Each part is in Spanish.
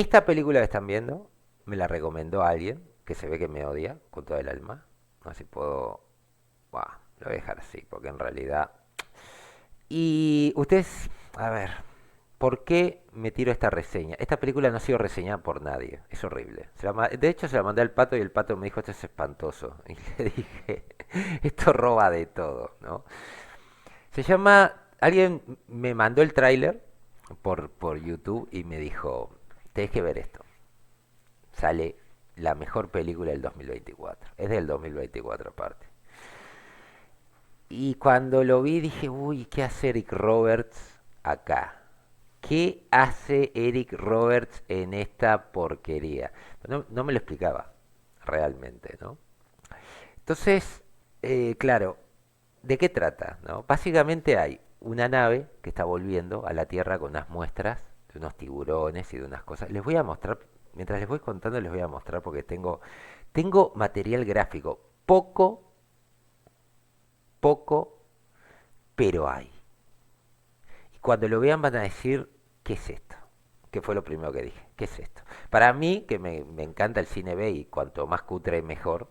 Esta película que están viendo me la recomendó alguien que se ve que me odia con toda el alma. No sé si puedo... Buah, lo voy a dejar así, porque en realidad... Y ustedes, a ver, ¿por qué me tiro esta reseña? Esta película no ha sido reseñada por nadie, es horrible. De hecho, se la mandé al pato y el pato me dijo, esto es espantoso. Y le dije, esto roba de todo, ¿no? Se llama, alguien me mandó el tráiler por YouTube y me dijo, tenés que ver esto. Sale la mejor película del 2024. Es del 2024 aparte. Y cuando lo vi dije, uy, ¿qué hace Eric Roberts acá? ¿Qué hace Eric Roberts en esta porquería? No me lo explicaba realmente, ¿no? Entonces, claro, ¿de qué trata? ¿No? Básicamente hay una nave que está volviendo a la Tierra con unas muestras de unos tiburones y de unas cosas. Les voy a mostrar, mientras les voy contando, les voy a mostrar porque tengo material gráfico. Poco, pero hay. Y cuando lo vean van a decir, ¿qué es esto? Que fue lo primero que dije, ¿qué es esto? Para mí, que me encanta el cine B y cuanto más cutre mejor,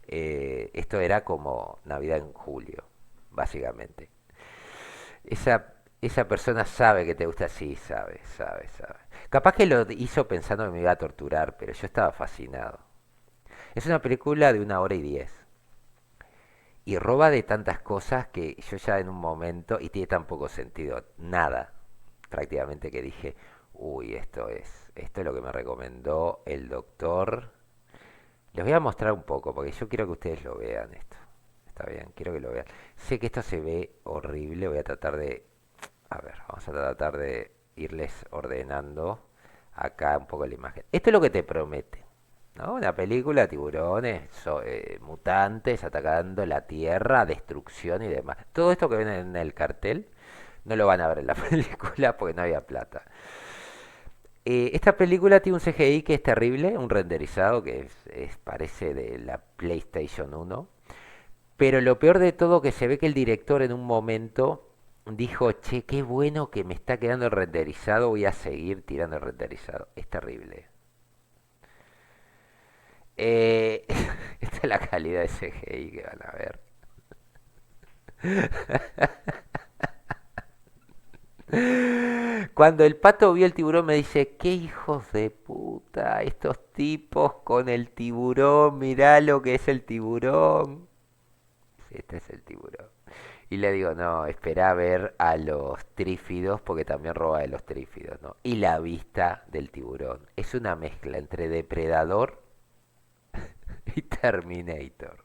esto era como Navidad en julio, básicamente. Esa persona sabe que te gusta así, sabe. Capaz que lo hizo pensando que me iba a torturar, pero yo estaba fascinado. Es una película de 1 hora y 10. Y roba de tantas cosas que yo ya en un momento, y tiene tan poco sentido, nada, prácticamente que dije, uy, esto es lo que me recomendó el doctor. Les voy a mostrar un poco, porque yo quiero que ustedes lo vean esto. Está bien, quiero que lo vean. Sé que esto se ve horrible, voy a tratar de... A ver, vamos a tratar de irles ordenando acá un poco la imagen. Esto es lo que te promete, ¿no? Una película, tiburones, mutantes atacando la tierra, destrucción y demás. Todo esto que ven en el cartel no lo van a ver en la película porque no había plata. Esta película tiene un CGI que es terrible, un renderizado que parece de la PlayStation 1. Pero lo peor de todo que se ve que el director en un momento dijo, che, qué bueno que me está quedando el renderizado, voy a seguir tirando el renderizado. Es terrible. Eh, esta es la calidad de CGI que van a ver. Cuando el pato vio el tiburón me dice, qué hijos de puta, estos tipos con el tiburón, mirá lo que es el tiburón. Este es el tiburón. Y le digo, no, espera a ver a los trífidos, porque también roba de los trífidos, ¿no? Y la vista del tiburón. Es una mezcla entre Depredador y Terminator.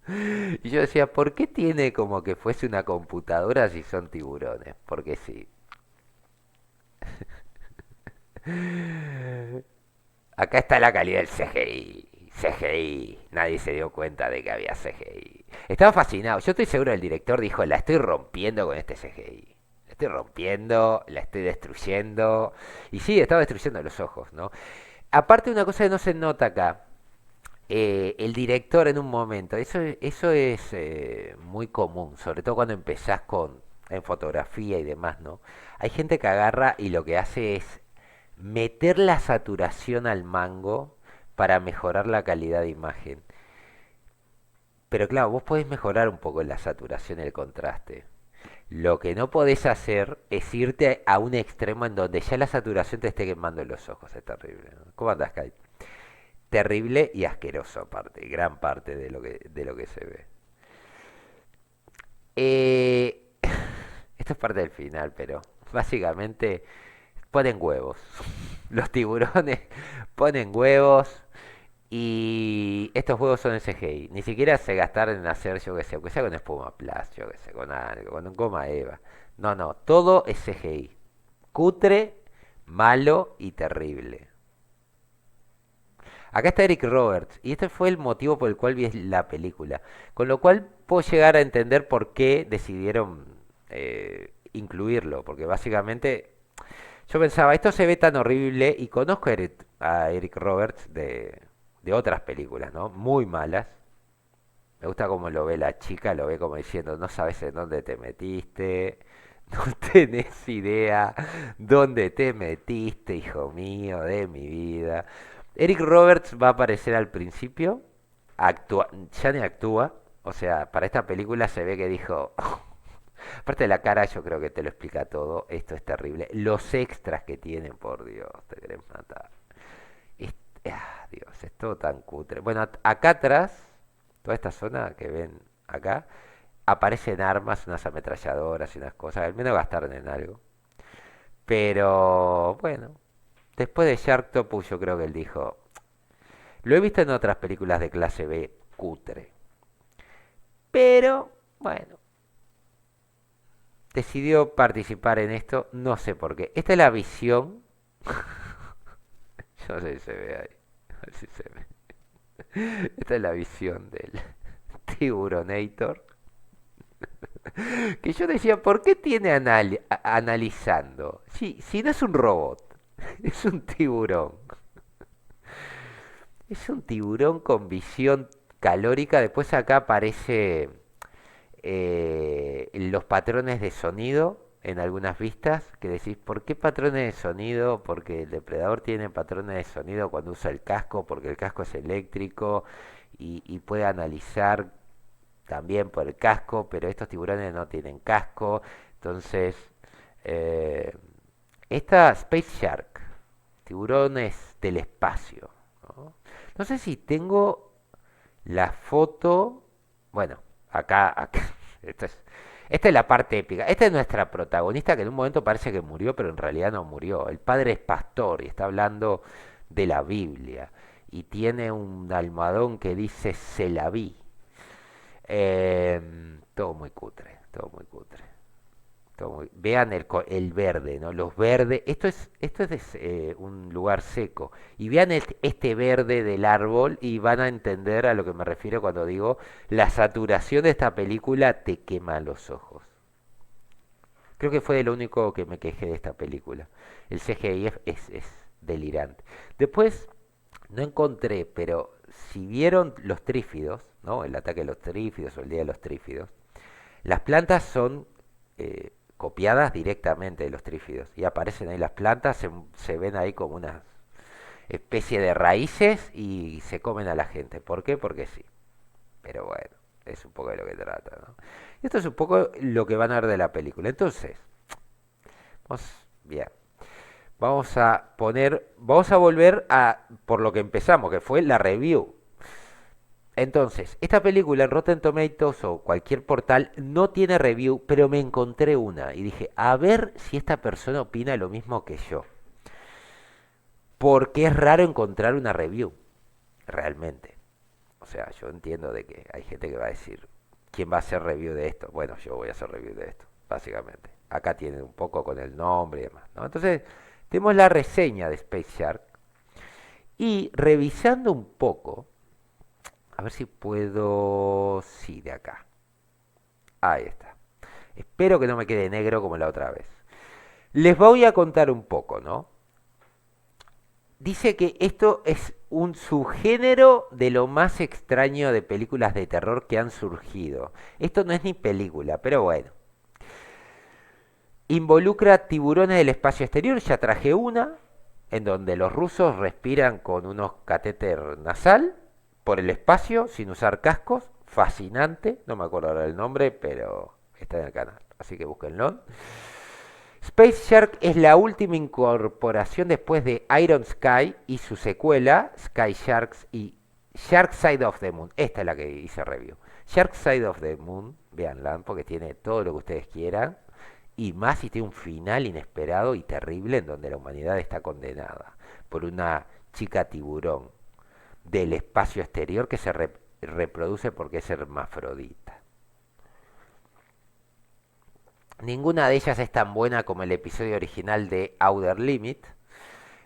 Y yo decía, ¿por qué tiene como que fuese una computadora si son tiburones? Porque sí. Acá está la calidad del CGI. CGI. Nadie se dio cuenta de que había CGI. Estaba fascinado. Yo estoy seguro el director dijo, la estoy rompiendo con este CGI. La estoy rompiendo, la estoy destruyendo. Y sí, estaba destruyendo los ojos, ¿no? Aparte, una cosa que no se nota acá. El director en un momento, eso es muy común, sobre todo cuando empezás en fotografía y demás, ¿no? Hay gente que agarra y lo que hace es meter la saturación al mango para mejorar la calidad de imagen. Pero claro, vos podés mejorar un poco la saturación y el contraste. Lo que no podés hacer es irte a un extremo en donde ya la saturación te esté quemando los ojos. Es terrible, ¿no? ¿Cómo andás, Kai? Terrible y asqueroso aparte, gran parte de lo que se ve. Eh, esto es parte del final, pero básicamente ponen huevos. Los tiburones ponen huevos y estos huevos son CGI. Ni siquiera se gastaron en hacer, yo que sé, aunque sea con espuma plus, yo que sé, con algo, con un goma eva. No, todo es CGI. Cutre, malo y terrible. Acá está Eric Roberts, y este fue el motivo por el cual vi la película. Con lo cual puedo llegar a entender por qué decidieron incluirlo, porque básicamente yo pensaba, esto se ve tan horrible, y conozco a Eric Roberts de otras películas, ¿no? Muy malas. Me gusta cómo lo ve la chica, lo ve como diciendo, no sabes en dónde te metiste, No tenés idea dónde te metiste, hijo mío, de mi vida. Eric Roberts va a aparecer al principio, ya ni actúa, o sea, para esta película se ve que dijo, aparte de la cara yo creo que te lo explica todo, esto es terrible. Los extras que tienen, por Dios, te querés matar. Es- Dios, es todo tan cutre. Bueno, acá atrás, toda esta zona que ven acá, aparecen armas, unas ametralladoras y unas cosas, al menos gastaron en algo. Pero bueno, después de Sharktopus yo creo que él dijo, lo he visto en otras películas de clase B cutre, pero bueno, decidió participar en esto, no sé por qué. Esta es la visión, yo no sé si se ve ahí, a ver si se ve. Esta es la visión del Tiburonator. Que yo decía, ¿por qué tiene analizando? Si no es un robot, es un tiburón. Es un tiburón con visión calórica. Después acá aparece los patrones de sonido en algunas vistas. Que decís, ¿por qué patrones de sonido? Porque el depredador tiene patrones de sonido cuando usa el casco, porque el casco es eléctrico y puede analizar también por el casco, pero estos tiburones no tienen casco. Entonces, eh, esta Space Shark, tiburones del espacio. ¿No? No sé si tengo la foto. Bueno, acá, esta es la parte épica. Esta es nuestra protagonista que en un momento parece que murió, pero en realidad no murió. El padre es pastor y está hablando de la Biblia. Y tiene un almohadón que dice se la vi. Todo muy cutre, todo muy cutre. Vean el verde, ¿no? Los verdes, esto es un lugar seco. Y vean este verde del árbol y van a entender a lo que me refiero cuando digo la saturación de esta película te quema los ojos. Creo que fue de lo único que me quejé de esta película. El CGI es delirante. Después, no encontré, pero si vieron los trífidos, ¿no? El ataque de los trífidos o el día de los trífidos, las plantas son copiadas directamente de los trífidos y aparecen ahí las plantas, se ven ahí como una especie de raíces y se comen a la gente. ¿Por qué? Porque sí. Pero bueno, es un poco de lo que trata, ¿no? Y esto es un poco lo que van a ver de la película. Entonces, bien, vamos a volver a por lo que empezamos, que fue la review. Entonces, esta película en Rotten Tomatoes o cualquier portal no tiene review, pero me encontré una y dije, a ver si esta persona opina lo mismo que yo. Porque es raro encontrar una review, realmente. O sea, yo entiendo de que hay gente que va a decir, ¿quién va a hacer review de esto? Bueno, yo voy a hacer review de esto, básicamente. Acá tienen un poco con el nombre y demás, ¿no? Entonces, tenemos la reseña de Space Shark y revisando un poco, a ver si puedo... Sí, de acá. Ahí está. Espero que no me quede negro como la otra vez. Les voy a contar un poco, ¿no? Dice que esto es un subgénero de lo más extraño de películas de terror que han surgido. Esto no es ni película, pero bueno. Involucra tiburones del espacio exterior, ya traje una, en donde los rusos respiran con unos catéter nasal por el espacio sin usar cascos. Fascinante, no me acuerdo ahora el nombre, pero está en el canal, así que búsquenlo. Space Shark es la última incorporación después de Iron Sky y su secuela, Sky Sharks y Shark Side of the Moon. Esta es la que hice review. Shark Side of the Moon, véanla, porque tiene todo lo que ustedes quieran. Y más si tiene un final inesperado y terrible en donde la humanidad está condenada por una chica tiburón del espacio exterior que se reproduce porque es hermafrodita. Ninguna de ellas es tan buena como el episodio original de Outer Limit,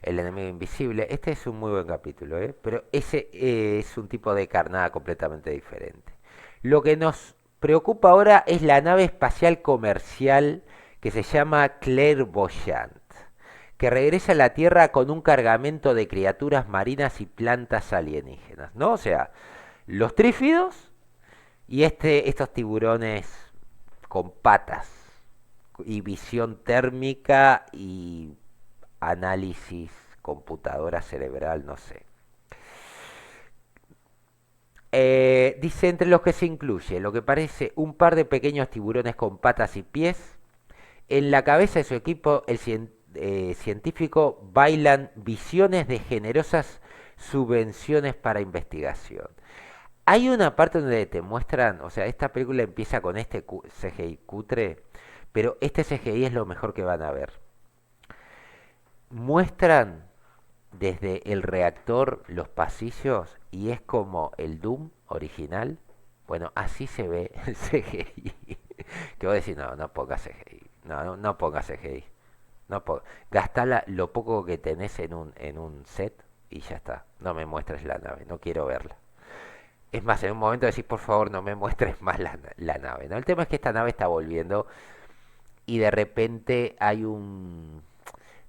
El enemigo invisible. Este es un muy buen capítulo, ¿eh? Pero ese es un tipo de carnada completamente diferente. Lo que nos preocupa ahora es la nave espacial comercial que se llama Clairvoyant, que regresa a la Tierra con un cargamento de criaturas marinas y plantas alienígenas, ¿no? O sea, los trífidos y estos tiburones con patas, y visión térmica y análisis computadora cerebral, no sé. Dice entre los que se incluye lo que parece un par de pequeños tiburones con patas y pies. En la cabeza de su equipo, científico bailan visiones de generosas subvenciones para investigación. Hay una parte donde te muestran, o sea, esta película empieza con este CGI cutre, pero este CGI es lo mejor que van a ver. Muestran desde el reactor los pasillos y es como el Doom original. Bueno, así se ve el CGI. Que vos decís, no, no pongas CGI. No, no, no pongas CGI. No gastá lo poco que tenés en un set y ya está. No me muestres la nave, no quiero verla. Es más, en un momento decís, por favor, no me muestres más la nave, ¿no? El tema es que esta nave está volviendo y de repente hay un...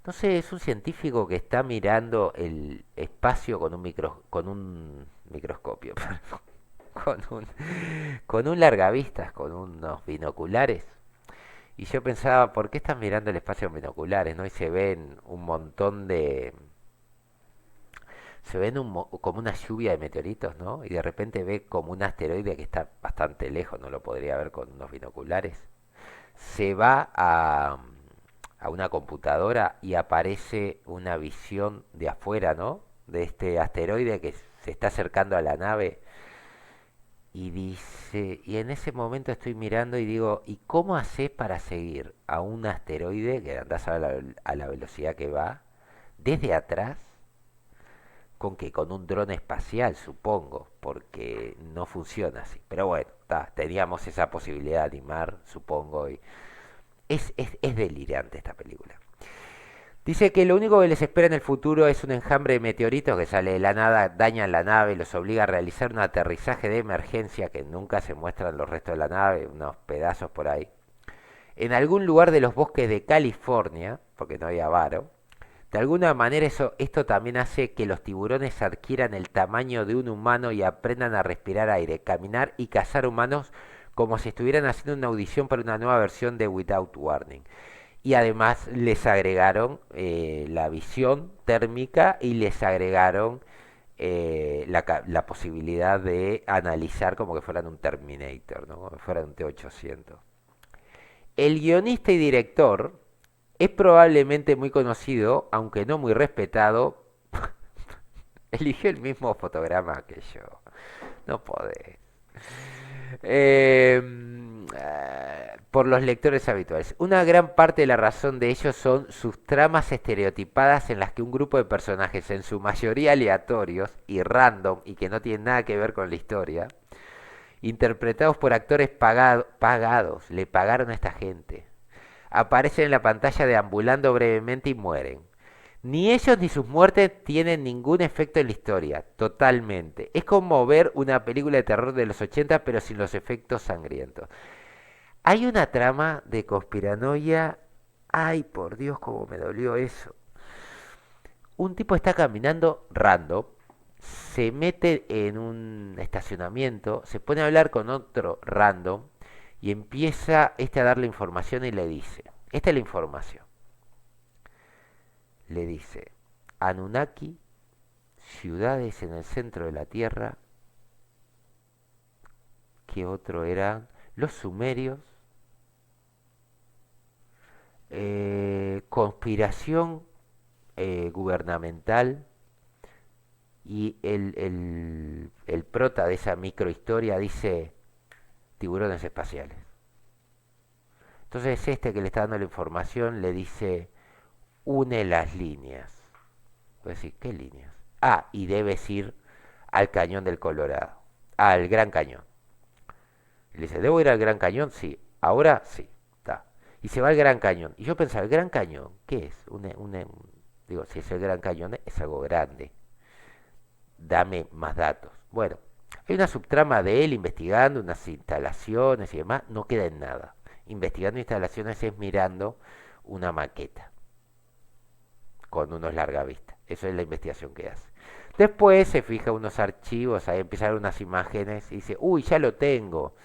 No sé, es un científico que está mirando el espacio con un microscopio, perdón, con un, con un largavistas, con unos binoculares. Y yo pensaba, ¿por qué están mirando el espacio con binoculares, no? Y se ven un montón de... Se ven como una lluvia de meteoritos, ¿no? Y de repente ve como un asteroide que está bastante lejos, no lo podría ver con unos binoculares. Se va a una computadora y aparece una visión de afuera, ¿no? De este asteroide que se está acercando a la nave y dice, y en ese momento estoy mirando y digo, ¿y cómo haces para seguir a un asteroide que andás a la velocidad que va desde atrás? ¿Con qué? Con un dron espacial, supongo, porque no funciona así. Pero bueno, teníamos esa posibilidad de animar, supongo, y es delirante esta película. Dice que lo único que les espera en el futuro es un enjambre de meteoritos que sale de la nada, dañan la nave, los obliga a realizar un aterrizaje de emergencia que nunca se muestran los restos de la nave, unos pedazos por ahí. En algún lugar de los bosques de California, porque no había varo, de alguna manera esto también hace que los tiburones adquieran el tamaño de un humano y aprendan a respirar aire, caminar y cazar humanos como si estuvieran haciendo una audición para una nueva versión de Without Warning. Y además les agregaron la visión térmica y les agregaron la posibilidad de analizar como que fueran un Terminator, ¿no? Como que fueran un T-800. El guionista y director es probablemente muy conocido, aunque no muy respetado. Eligió el mismo fotograma que yo. No podés. Eh, por los lectores habituales. Una gran parte de la razón de ello son sus tramas estereotipadas en las que un grupo de personajes, en su mayoría aleatorios y random y que no tienen nada que ver con la historia, interpretados por actores pagados, le pagaron a esta gente, aparecen en la pantalla deambulando brevemente y mueren. Ni ellos ni sus muertes tienen ningún efecto en la historia, totalmente. Es como ver una película de terror de los 80 pero sin los efectos sangrientos. Hay una trama de conspiranoia. Ay, por Dios, cómo me dolió eso. Un tipo está caminando random, se mete en un estacionamiento, se pone a hablar con otro random y empieza este a darle información y le dice, esta es la información. Le dice, Anunnaki, ciudades en el centro de la Tierra, que otro eran los sumerios, conspiración gubernamental y el prota de esa microhistoria dice tiburones espaciales. Entonces este que le está dando la información le dice une las líneas. Pues decir, ¿qué líneas? Ah, y debes ir al cañón del Colorado, al Gran Cañón. Y le dice, ¿debo ir al Gran Cañón? Sí. Ahora sí. Está. Y se va al Gran Cañón. Y yo pensaba, ¿el Gran Cañón qué es? Digo, si es el Gran Cañón es algo grande. Dame más datos. Bueno, hay una subtrama de él investigando unas instalaciones y demás. No queda en nada. Investigando instalaciones es mirando una maqueta con unos largavistas. Eso es la investigación que hace. Después se fija unos archivos, ahí empiezan unas imágenes y dice, uy, ya lo tengo.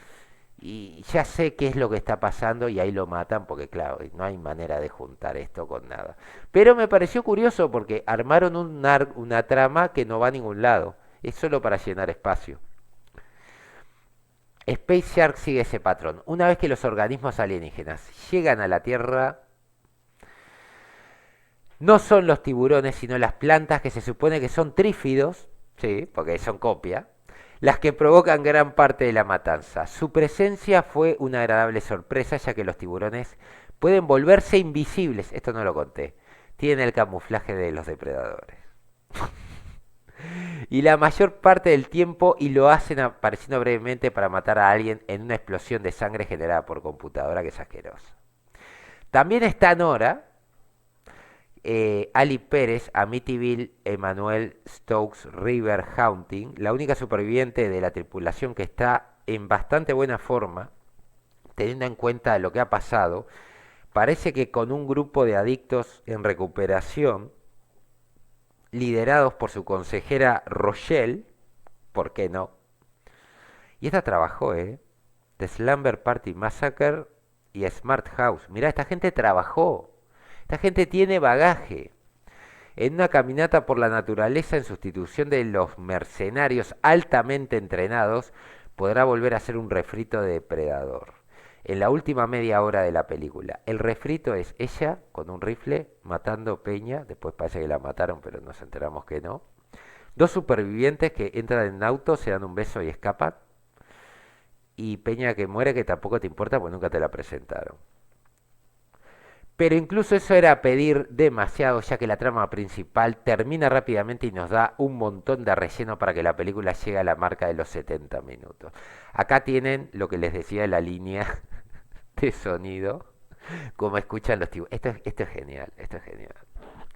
y ya sé qué es lo que está pasando y ahí lo matan porque claro, no hay manera de juntar esto con nada. Pero me pareció curioso porque armaron una trama que no va a ningún lado, es solo para llenar espacio. Space Shark sigue ese patrón. Una vez que los organismos alienígenas llegan a la Tierra, no son los tiburones, sino las plantas que se supone que son trífidos, sí, porque son copia, las que provocan gran parte de la matanza. Su presencia fue una agradable sorpresa, ya que los tiburones pueden volverse invisibles, esto no lo conté, tienen el camuflaje de los depredadores. Y la mayor parte del tiempo y lo hacen apareciendo brevemente para matar a alguien en una explosión de sangre generada por computadora que es asquerosa. También está Nora, Ali Pérez, Amityville, Emmanuel Stokes, River Haunting, la única superviviente de la tripulación que está en bastante buena forma, teniendo en cuenta lo que ha pasado. Parece que con un grupo de adictos en recuperación, liderados por su consejera Rochelle, ¿por qué no? Y esta trabajó, ¿eh? The Slumber Party Massacre y Smart House. Mirá, esta gente trabajó. Esta gente tiene bagaje. En una caminata por la naturaleza en sustitución de los mercenarios altamente entrenados, podrá volver a ser un refrito de depredador. En la última media hora de la película, el refrito es ella con un rifle matando Peña, después parece que la mataron, pero nos enteramos que no. Dos supervivientes que entran en auto, se dan un beso y escapan. Y Peña que muere, que tampoco te importa, porque nunca te la presentaron. Pero incluso eso era pedir demasiado, ya que la trama principal termina rápidamente y nos da un montón de relleno para que la película llegue a la marca de los 70 minutos. Acá tienen lo que les decía de la línea de sonido, como escuchan los tipos. Esto es genial, esto es genial,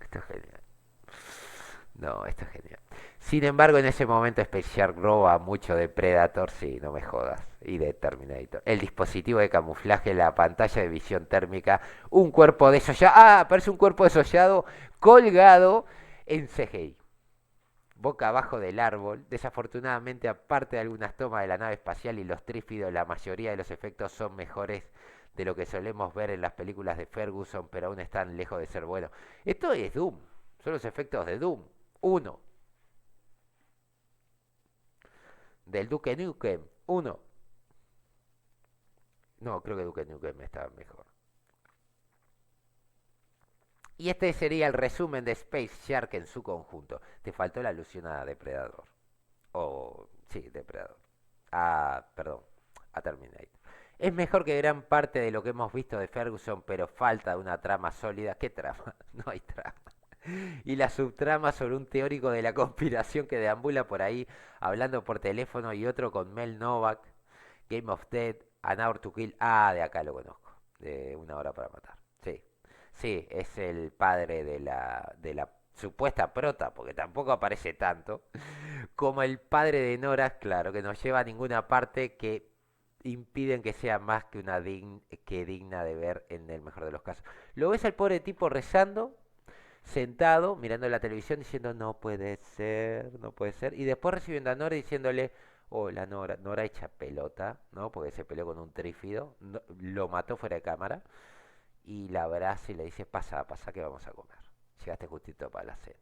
esto es genial. No, esto es genial. Sin embargo, en ese momento Space Shark roba mucho de Predator, sí, no me jodas, y de Terminator. El dispositivo de camuflaje, la pantalla de visión térmica, un cuerpo desollado, parece un cuerpo desollado colgado en CGI. Boca abajo del árbol. Desafortunadamente, aparte de algunas tomas de la nave espacial y los trífidos, la mayoría de los efectos son mejores de lo que solemos ver en las películas de Ferguson, pero aún están lejos de ser buenos. Esto es Doom, son los efectos de Doom. Uno, del Duke Nukem. Uno. No, creo que Duke Nukem estaba mejor. Y este sería el resumen de Space Shark en su conjunto. Te faltó la alusión a Depredador. O, sí, Depredador. Perdón, a Terminator. Es mejor que gran parte de lo que hemos visto de Ferguson, pero falta de una trama sólida. ¿Qué trama? No hay trama. Y la subtrama sobre un teórico de la conspiración que deambula por ahí hablando por teléfono y otro con Mel Novak, Game of Death, An Hour to Kill. De acá lo conozco, de Una hora para matar. Sí, sí, es el padre de la supuesta prota, porque tampoco aparece tanto, como el padre de Nora, claro, que no lleva a ninguna parte que impiden que sea más que que digna de ver en el mejor de los casos. Lo ves al pobre tipo rezando sentado mirando la televisión diciendo no puede ser, no puede ser, y después recibiendo a Nora diciéndole, hola Nora, Nora hecha pelota, ¿no? Porque se peleó con un trífido, lo mató fuera de cámara, y la abraza y le dice, pasa, pasa que vamos a comer, llegaste justito para la cena.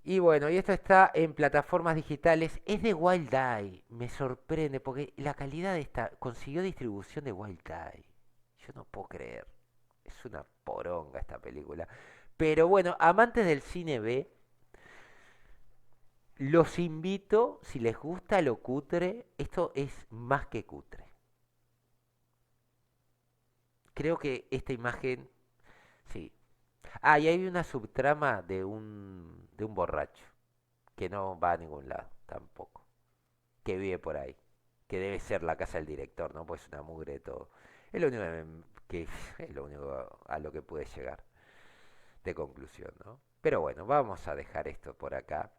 Y bueno, y esto está en plataformas digitales, es de Wild Eye, me sorprende, porque la calidad de esta, consiguió distribución de Wild Eye, yo no puedo creer. Es una poronga esta película. Pero bueno, amantes del cine B, los invito, si les gusta lo cutre, esto es más que cutre. Creo que esta imagen, sí. Y hay una subtrama de un borracho, que no va a ningún lado, tampoco. Que vive por ahí. Que debe ser la casa del director, ¿no? Pues es una mugre de todo. Es lo único es lo único a lo que pude llegar de conclusión, ¿no? Pero bueno, vamos a dejar esto por acá.